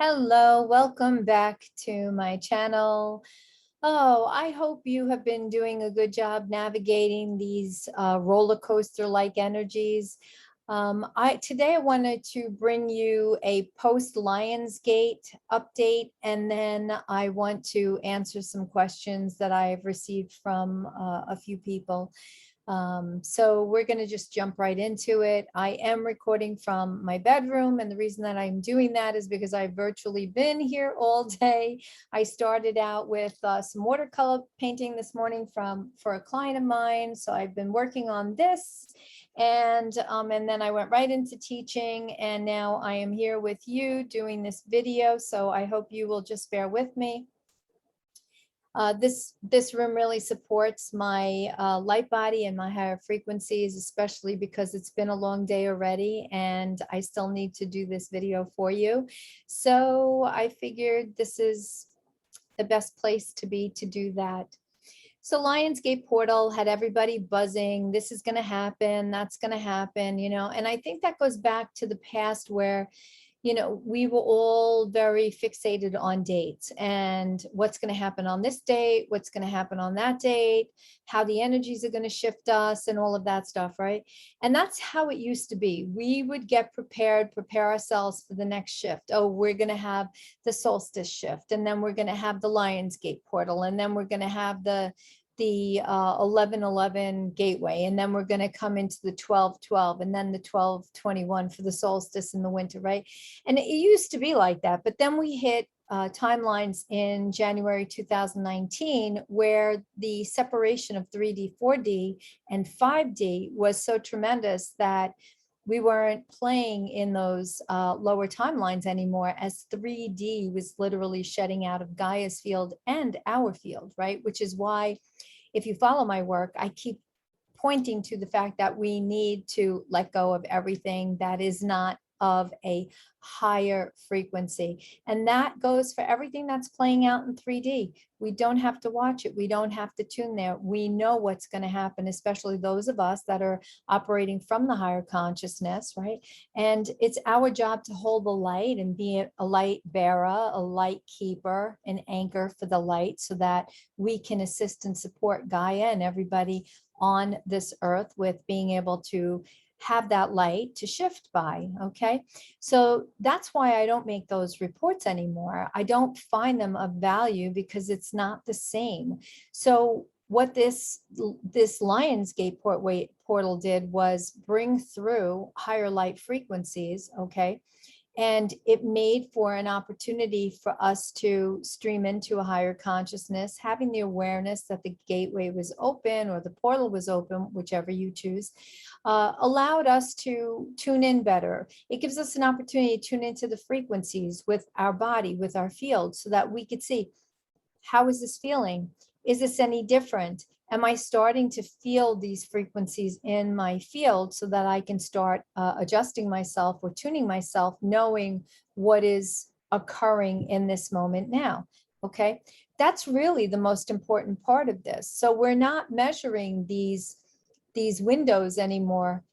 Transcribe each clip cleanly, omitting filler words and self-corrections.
Hello, welcome back to my channel. Oh, I hope you have been doing a good job navigating these roller coaster-like energies. Today I wanted to bring you a post Lionsgate update, and then I want to answer some questions that I've received from a few people. So we're going to just jump right into it. I am recording from my bedroom, and the reason that I'm doing that is because I've virtually been here all day. I started out with some watercolor painting this morning for a client of mine. So I've been working on this, and then I went right into teaching, and now I am here with you doing this video. So I hope you will just bear with me. This room really supports my light body and my higher frequencies, especially because it's been a long day already and I still need to do this video for you. So I figured this is the best place to be to do that. So Lionsgate Portal had everybody buzzing. This is going to happen. That's going to happen, and I think that goes back to the past where we were all very fixated on dates and what's going to happen on this date, what's going to happen on that date, how the energies are going to shift us and all of that stuff, right? And that's how it used to be. We would get prepared, prepare ourselves for the next shift. Oh, we're going to have the solstice shift, and then we're going to have the Lionsgate portal, and then we're going to have the 11:11 gateway, and then we're going to come into the 12:12, and then the 12:21 for the solstice in the winter, right? And it used to be like that, but then we hit timelines in January 2019 where the separation of 3D, 4D, and 5D was so tremendous that we weren't playing in those lower timelines anymore, as 3D was literally shedding out of Gaia's field and our field, right? Which is why, if you follow my work, I keep pointing to the fact that we need to let go of everything that is not of a higher frequency. And that goes for everything that's playing out in 3D. We don't have to watch it. We don't have to tune there. We know what's going to happen, especially those of us that are operating from the higher consciousness, right? And it's our job to hold the light and be a light bearer, a light keeper, an anchor for the light, so that we can assist and support Gaia and everybody on this earth with being able to have that light to shift by. Okay, so that's why I don't make those reports anymore. I don't find them of value because it's not the same. So what this Lionsgate portal did was bring through higher light frequencies. Okay, and it made for an opportunity for us to stream into a higher consciousness, having the awareness that the gateway was open or the portal was open, whichever you choose, allowed us to tune in better. It gives us an opportunity to tune into the frequencies with our body, with our field, so that we could see, how is this feeling? Is this any different? Am I starting to feel these frequencies in my field so that I can start adjusting myself or tuning myself, knowing what is occurring in this moment now? Okay, that's really the most important part of this. So we're not measuring these windows anymore,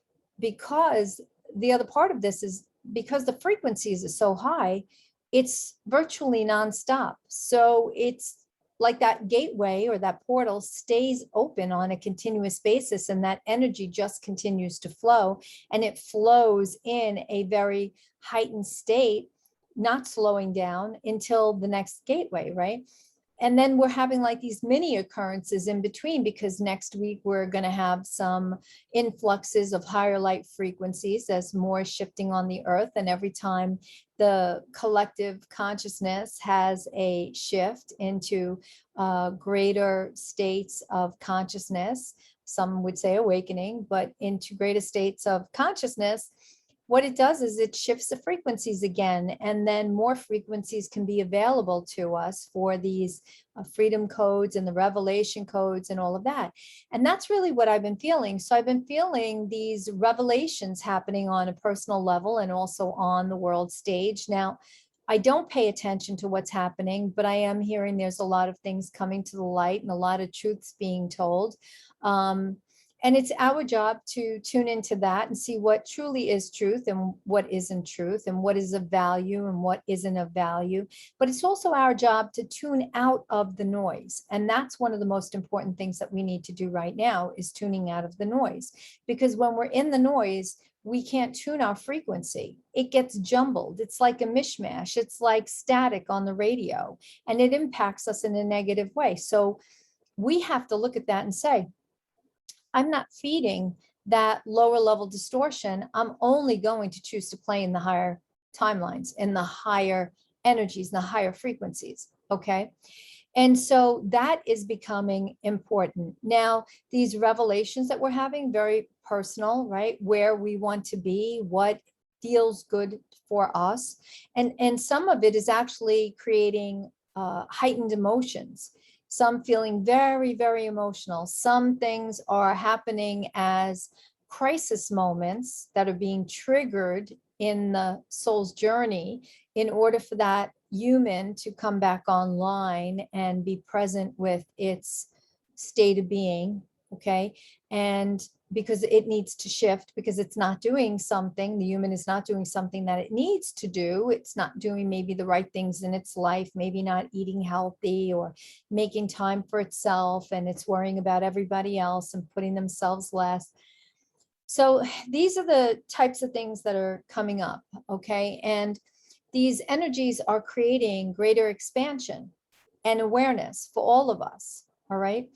because the other part of this is, because the frequencies are so high, it's virtually nonstop. So it's like that gateway or that portal stays open on a continuous basis, and that energy just continues to flow, and it flows in a very heightened state, not slowing down until the next gateway, right? And then we're having like these mini occurrences in between, because next week we're going to have some influxes of higher light frequencies as more shifting on the earth. And every time the collective consciousness has a shift into greater states of consciousness, some would say awakening, but into greater states of consciousness, what it does is it shifts the frequencies again, and then more frequencies can be available to us for these freedom codes and the revelation codes and all of that. And that's really what I've been feeling. So I've been feeling these revelations happening on a personal level and also on the world stage. Now, I don't pay attention to what's happening, but I am hearing there's a lot of things coming to the light and a lot of truths being told. And it's our job to tune into that and see what truly is truth and what isn't truth, and what is of value and what isn't of value. But it's also our job to tune out of the noise. And that's one of the most important things that we need to do right now, is tuning out of the noise. Because when we're in the noise, we can't tune our frequency. It gets jumbled. It's like a mishmash. It's like static on the radio, and it impacts us in a negative way. So we have to look at that and say, I'm not feeding that lower level distortion. I'm only going to choose to play in the higher timelines, in the higher energies, the higher frequencies. Okay. And so that is becoming important. Now, these revelations that we're having, very personal, right? Where we want to be, what feels good for us. And some of it is actually creating heightened emotions. Some feeling very, very emotional. Some things are happening as crisis moments that are being triggered in the soul's journey in order for that human to come back online and be present with its state of being. Okay. And because it needs to shift, because it's not doing something, the human is not doing something that it needs to do. It's not doing maybe the right things in its life, maybe not eating healthy or making time for itself, and it's worrying about everybody else and putting themselves last. So these are the types of things that are coming up. Okay. And these energies are creating greater expansion and awareness for all of us. All right.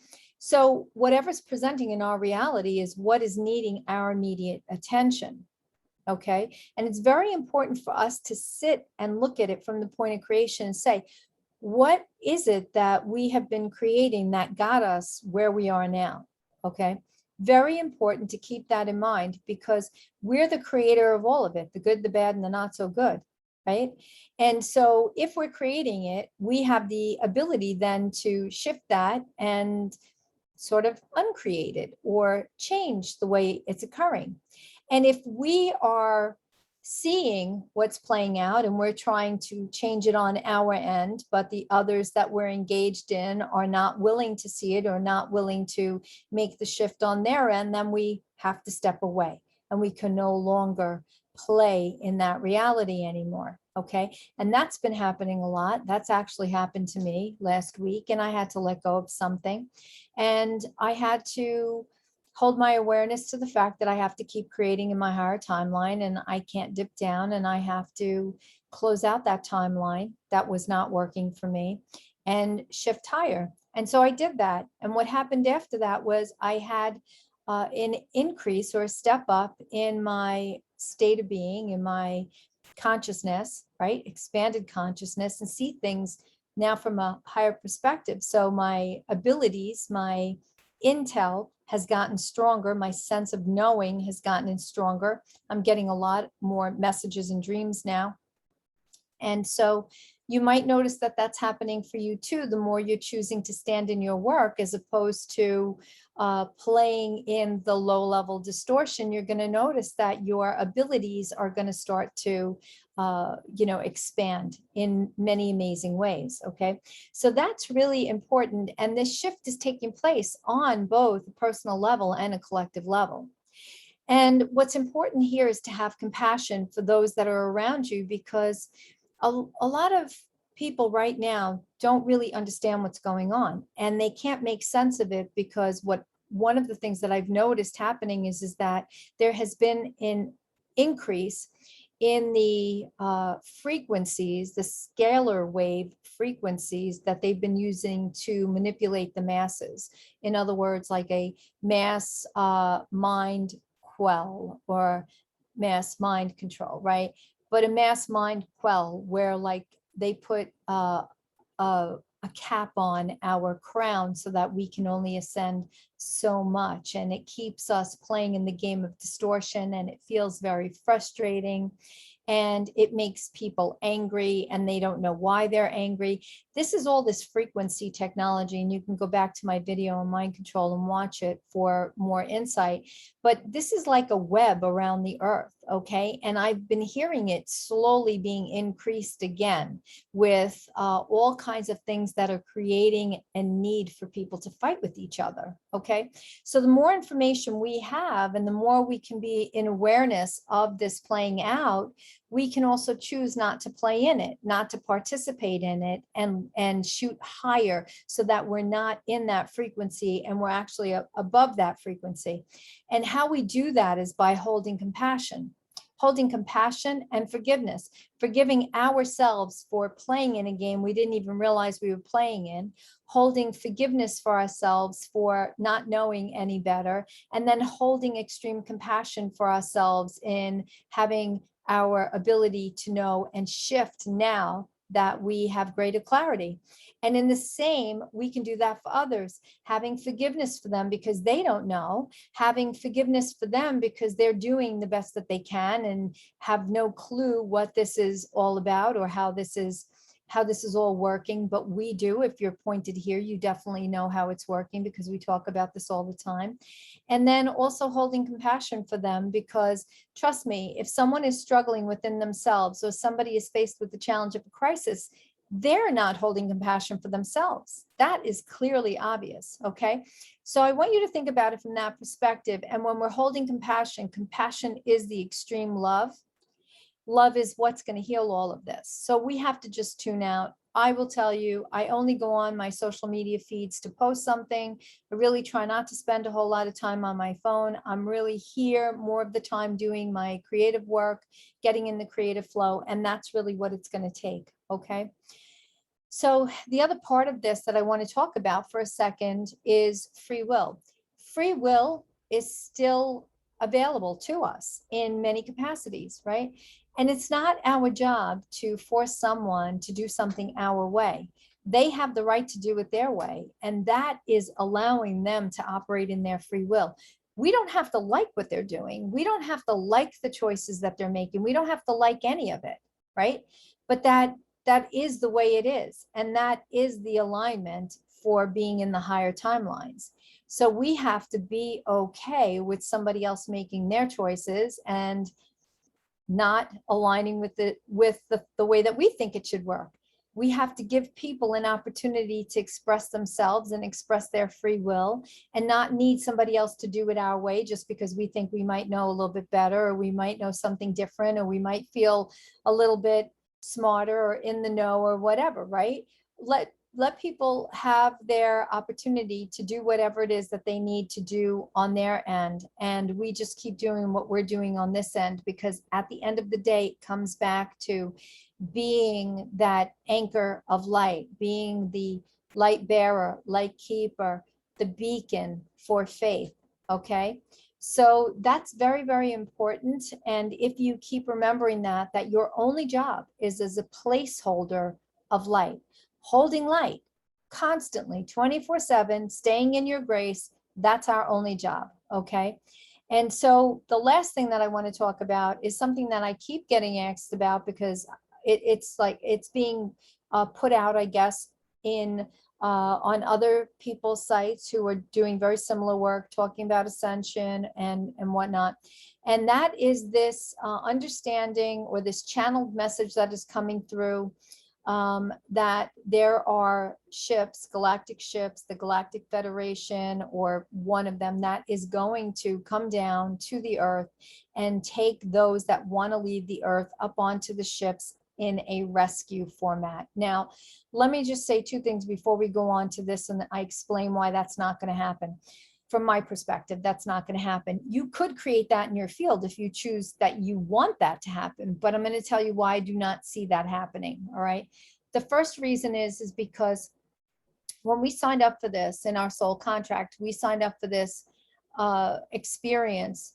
So whatever's presenting in our reality is what is needing our immediate attention. Okay. And it's very important for us to sit and look at it from the point of creation and say, what is it that we have been creating that got us where we are now? Okay. Very important to keep that in mind, because we're the creator of all of it, the good, the bad, and the not so good. Right. And so if we're creating it, we have the ability then to shift that and sort of uncreate it or change the way it's occurring. And if we are seeing what's playing out and we're trying to change it on our end, but the others that we're engaged in are not willing to see it or not willing to make the shift on their end, then we have to step away, and we can no longer play in that reality anymore. Okay. And that's been happening a lot. That's actually happened to me last week, and I had to let go of something, and I had to hold my awareness to the fact that I have to keep creating in my higher timeline, and I can't dip down, and I have to close out that timeline that was not working for me and shift higher. And so I did that. And what happened after that was I had an increase or a step up in my state of being, in my consciousness, right? Expanded consciousness, and see things now from a higher perspective. So my abilities, my intel has gotten stronger. My sense of knowing has gotten stronger. I'm getting a lot more messages and dreams now. And so you might notice that that's happening for you too. The more you're choosing to stand in your work, as opposed to playing in the low level distortion, you're going to notice that your abilities are going to start to expand in many amazing ways. Okay. So that's really important. And this shift is taking place on both a personal level and a collective level. And what's important here is to have compassion for those that are around you, because a lot of people right now don't really understand what's going on, and they can't make sense of it, because one of the things that I've noticed happening is that there has been an increase in the frequencies, the scalar wave frequencies that they've been using to manipulate the masses. In other words, like a mass mind quell or mass mind control, right? But a mass mind quell where like they put a cap on our crown so that we can only ascend so much, and it keeps us playing in the game of distortion, and it feels very frustrating, and it makes people angry, and they don't know why they're angry. This is all this frequency technology, and you can go back to my video on mind control and watch it for more insight. But this is like a web around the earth okay? And I've been hearing it slowly being increased again with all kinds of things that are creating a need for people to fight with each other, okay? So the more information we have and the more we can be in awareness of this playing out, we can also choose not to play in it, not to participate in it, and shoot higher so that we're not in that frequency and we're actually above that frequency. And how we do that is by holding compassion and forgiveness, forgiving ourselves for playing in a game we didn't even realize we were playing in, holding forgiveness for ourselves for not knowing any better, and then holding extreme compassion for ourselves in having our ability to know and shift now that we have greater clarity. And in the same, we can do that for others, having forgiveness for them because they don't know, having forgiveness for them because they're doing the best that they can and have no clue what this is all about or how this is all working. But we do. If you're pointed here, you definitely know how it's working because we talk about this all the time. And then also holding compassion for them, because trust me, if someone is struggling within themselves or somebody is faced with the challenge of a crisis, they're not holding compassion for themselves. That is clearly obvious, okay? So I want you to think about it from that perspective. And when we're holding compassion, compassion is the extreme love. Love is what's going to heal all of this. So we have to just tune out. I will tell you, I only go on my social media feeds to post something. I really try not to spend a whole lot of time on my phone. I'm really here more of the time doing my creative work, getting in the creative flow, and that's really what it's going to take, okay? So the other part of this that I want to talk about for a second is free will. Free will is still available to us in many capacities, right? And it's not our job to force someone to do something our way. They have the right to do it their way, and that is allowing them to operate in their free will. We don't have to like what they're doing. We don't have to like the choices that they're making. We don't have to like any of it, right? But that is the way it is. And that is the alignment for being in the higher timelines. So we have to be okay with somebody else making their choices and not aligning with the way that we think it should work. We have to give people an opportunity to express themselves and express their free will and not need somebody else to do it our way just because we think we might know a little bit better, or we might know something different, or we might feel a little bit smarter or in the know or whatever, right? Let people have their opportunity to do whatever it is that they need to do on their end. And we just keep doing what we're doing on this end, because at the end of the day, it comes back to being that anchor of light, being the light bearer, light keeper, the beacon for faith, okay? So that's very, very important. And if you keep remembering that your only job is as a placeholder of light, holding light constantly, 24/7, staying in your grace, that's our only job, okay? And so the last thing that I want to talk about is something that I keep getting asked about, because it's like it's being put out, I guess, in on other people's sites who are doing very similar work, talking about ascension and whatnot. And that is this understanding, or this channeled message that is coming through, that there are ships, galactic ships, the Galactic Federation, or one of them, that is going to come down to the Earth and take those that want to leave the Earth up onto the ships in a rescue format. Now, let me just say two things before we go on to this, and I explain why that's not going to happen. From my perspective, that's not going to happen. You could create that in your field if you choose that you want that to happen, but I'm going to tell you why I do not see that happening, all right? The first reason is because when we signed up for this in our soul contract, we signed up for this experience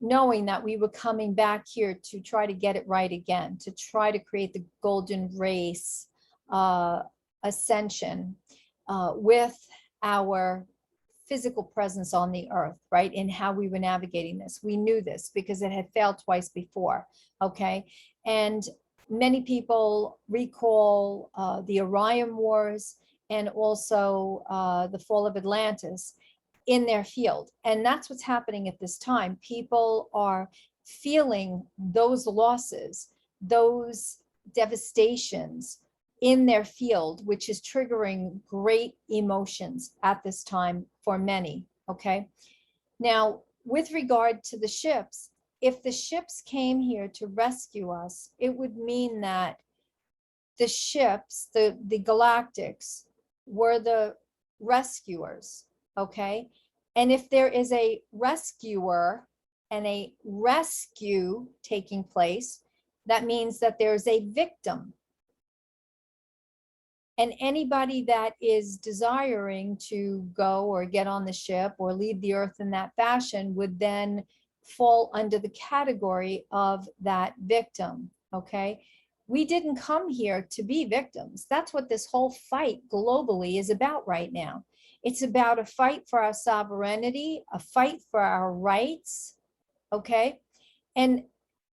knowing that we were coming back here to try to get it right again, to try to create the golden race ascension with our physical presence on the Earth, right? In how we were navigating this. We knew this because it had failed twice before, okay? And many people recall the Orion Wars and also the fall of Atlantis in their field. And that's what's happening at this time. People are feeling those losses, those devastations in their field, which is triggering great emotions at this time for many, okay? Now, with regard to the ships, if the ships came here to rescue us, it would mean that the ships, the galactics, were the rescuers, okay? And if there is a rescuer and a rescue taking place, that means that there's a victim. And anybody that is desiring to go or get on the ship or leave the earth in that fashion would then fall under the category of that victim, okay? We didn't come here to be victims. That's what this whole fight globally is about right now. It's about a fight for our sovereignty, a fight for our rights, okay? And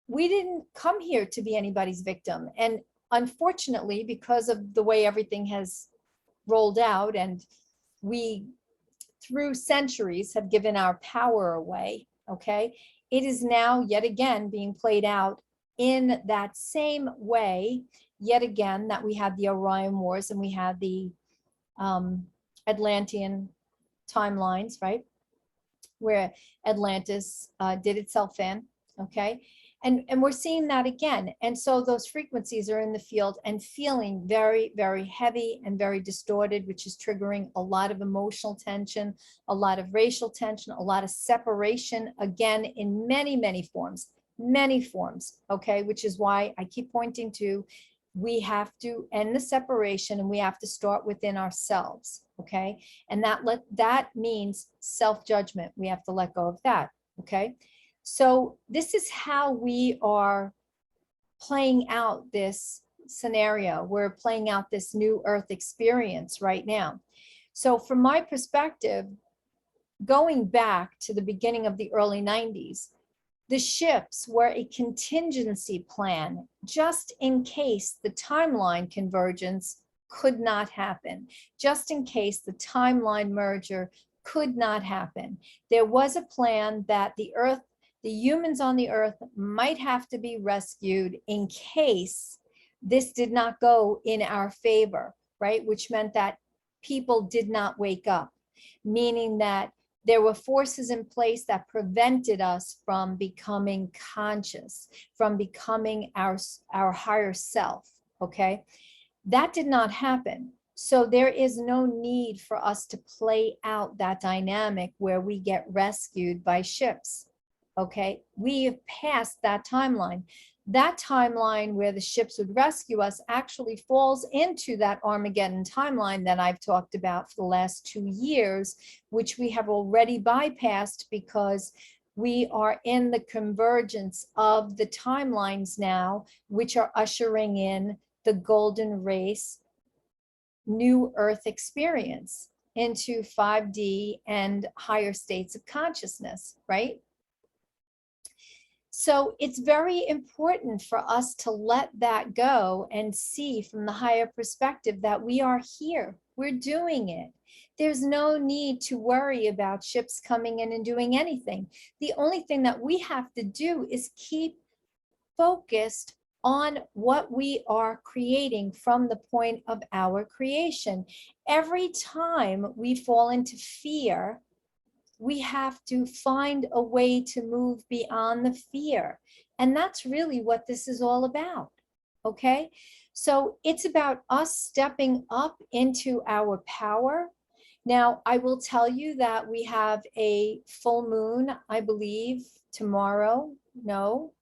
we didn't come here to be anybody's victim. And unfortunately, because of the way everything has rolled out, and we, through centuries, have given our power away, okay? It is now yet again being played out in that same way, yet again, that we had the Orion Wars and we had the Atlantean timelines, right? Where Atlantis did itself in, okay? And we're seeing that again. And so those frequencies are in the field and feeling very, very heavy and very distorted, which is triggering a lot of emotional tension, a lot of racial tension, a lot of separation, again, in many, many forms, okay? Which is why I keep pointing to, we have to end the separation and we have to start within ourselves, okay? And that means self-judgment. We have to let go of that, okay? So this is how we are playing out this scenario. We're playing out this new earth experience right now. So from my perspective, going back to the beginning of the early 90s, the ships were a contingency plan just in case the timeline convergence could not happen, just in case the timeline merger could not happen. There was a plan that the humans on the earth might have to be rescued in case this did not go in our favor, right? Which meant that people did not wake up, meaning that there were forces in place that prevented us from becoming conscious, from becoming our higher self, okay? That did not happen. So there is no need for us to play out that dynamic where we get rescued by ships. Okay, we have passed that timeline. That timeline where the ships would rescue us actually falls into that Armageddon timeline that I've talked about for the last 2 years, which we have already bypassed because we are in the convergence of the timelines now, which are ushering in the golden race, new earth experience into 5D and higher states of consciousness, right? So it's very important for us to let that go and see from the higher perspective that we are here. We're doing it. There's no need to worry about ships coming in and doing anything. The only thing that we have to do is keep focused on what we are creating from the point of our creation. Every time we fall into fear, we have to find a way to move beyond the fear. And that's really what this is all about, okay? So it's about us stepping up into our power. Now, I will tell you that we have a full moon, I believe, tomorrow. No,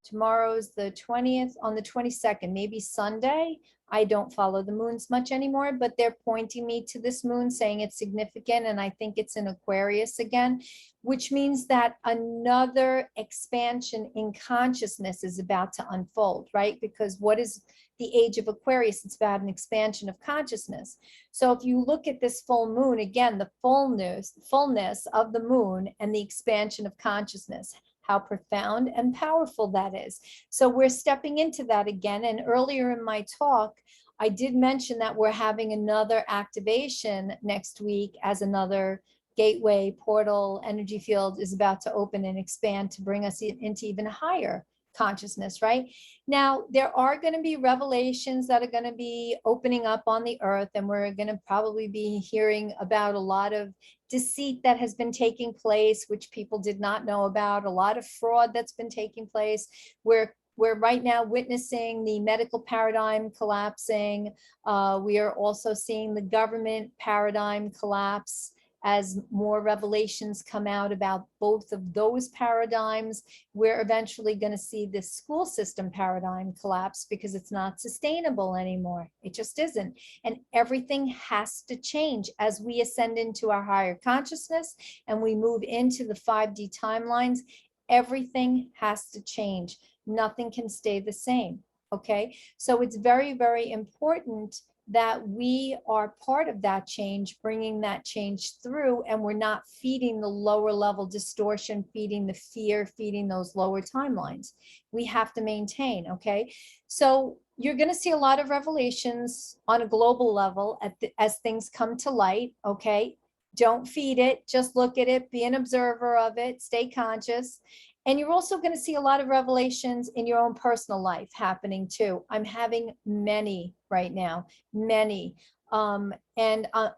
tomorrow's the 20th, on the 22nd, maybe Sunday. I don't follow the moons much anymore, but they're pointing me to this moon saying it's significant, and I think it's in Aquarius again, which means that another expansion in consciousness is about to unfold, right? Because what is the age of Aquarius? It's about an expansion of consciousness. So if you look at this full moon, again, the fullness of the moon and the expansion of consciousness, how profound and powerful that is. So we're stepping into that again. And earlier in my talk, I did mention that we're having another activation next week as another gateway portal energy field is about to open and expand to bring us into even higher consciousness, right? Now, there are going to be revelations that are going to be opening up on the earth, and we're going to probably be hearing about a lot of deceit that has been taking place, which people did not know about, a lot of fraud that's been taking place. We're right now witnessing the medical paradigm collapsing. We are also seeing the government paradigm collapse as more revelations come out about both of those paradigms. We're eventually going to see this school system paradigm collapse because it's not sustainable anymore. It just isn't. And everything has to change as we ascend into our higher consciousness and we move into the 5D timelines. Everything has to change. Nothing can stay the same. Okay. So it's very, very important that we are part of that change, bringing that change through, and we're not feeding the lower level distortion, feeding the fear, feeding those lower timelines. We have to maintain, okay? So you're gonna see a lot of revelations on a global level as things come to light, okay? Don't feed it, just look at it, be an observer of it, stay conscious. And you're also going to see a lot of revelations in your own personal life happening too. I'm having many right now, many. And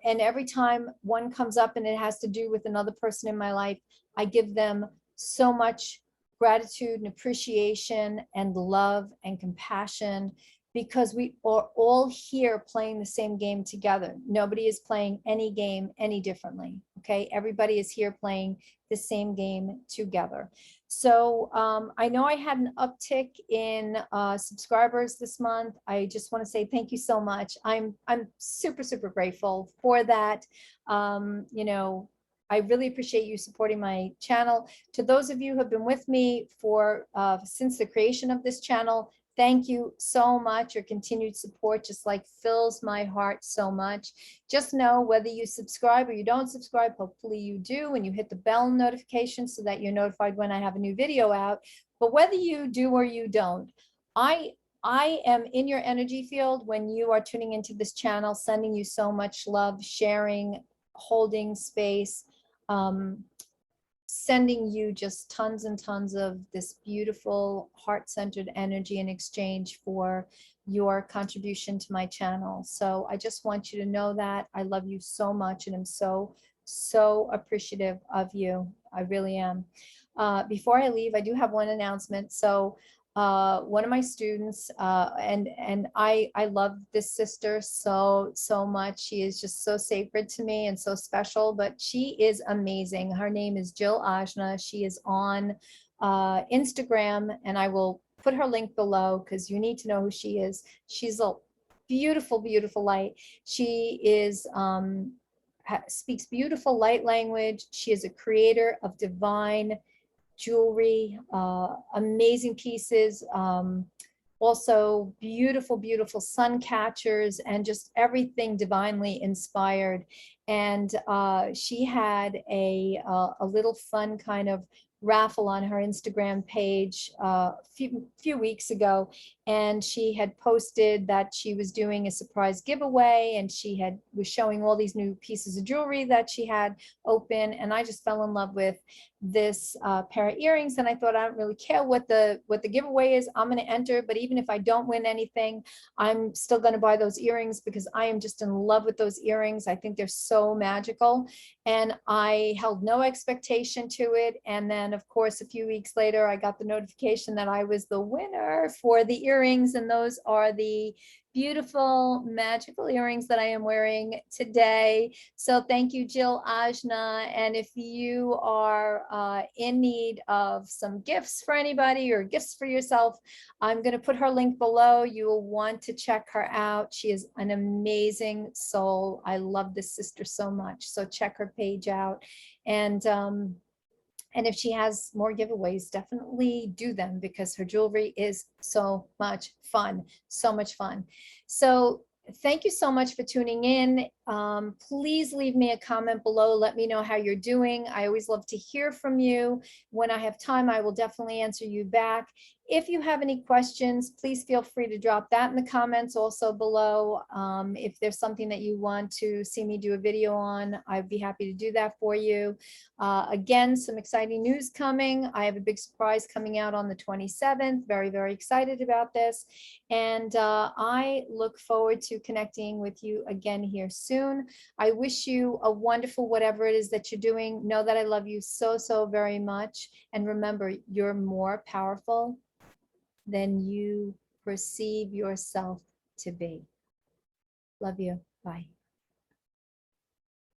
every time one comes up and it has to do with another person in my life, I give them so much gratitude and appreciation and love and compassion, because we are all here playing the same game together. Nobody is playing any game any differently. Okay, everybody is here playing the same game together. So I know I had an uptick in subscribers this month. I just want to say thank you so much. I'm super, super grateful for that. You know, I really appreciate you supporting my channel. To those of you who have been with me for since the creation of this channel, thank you so much. Your continued support just like fills my heart so much. Just know whether you subscribe or you don't subscribe, hopefully you do, and you hit the bell notification so that you're notified when I have a new video out. But whether you do or you don't, I am in your energy field when you are tuning into this channel, sending you so much love, sharing, holding space, sending you just tons and tons of this beautiful heart-centered energy in exchange for your contribution to my channel. So I just want you to know that I love you so much, and I'm so, so appreciative of you. I really am. Before I leave, I do have one announcement. So one of my students, and I love this sister so much. She is just so sacred to me and so special, but she is amazing. Her name is Jill Ajna. She is on Instagram, and I will put her link below because you need to know who she is. She's a beautiful, beautiful light. She is speaks beautiful light language. She is a creator of divine jewelry, amazing pieces, also beautiful, beautiful sun catchers, and just everything divinely inspired. And she had a little fun kind of raffle on her Instagram page a few weeks ago, and she had posted that she was doing a surprise giveaway, and she was showing all these new pieces of jewelry that she had open, and I just fell in love with this pair of earrings, and I thought, I don't really care what the giveaway is. I'm going to enter, but even if I don't win anything, I'm still going to buy those earrings because I am just in love with those earrings. I think they're so magical, and I held no expectation to it. And then, of course, a few weeks later, I got the notification that I was the winner for the earrings, and those are the beautiful magical earrings that I am wearing today. So thank you, Jill Ajna. And if you are in need of some gifts for anybody or gifts for yourself, I'm going to put her link below. You will want to check her out. She is an amazing soul. I love this sister so much. So check her page out. And if she has more giveaways, definitely do them because her jewelry is so much fun, so much fun. So thank you so much for tuning in. Please leave me a comment below. Let me know how you're doing. I always love to hear from you. When I have time, I will definitely answer you back. if you have any questions, please feel free to drop that in the comments also below. If there's something that you want to see me do a video on, I'd be happy to do that for you. Again, some exciting news coming. I have a big surprise coming out on the 27th. Very, very excited about this. And I look forward to connecting with you again here soon. I wish you a wonderful whatever it is that you're doing. Know that I love you so, so very much. And remember, you're more powerful than you perceive yourself to be. Love you. Bye.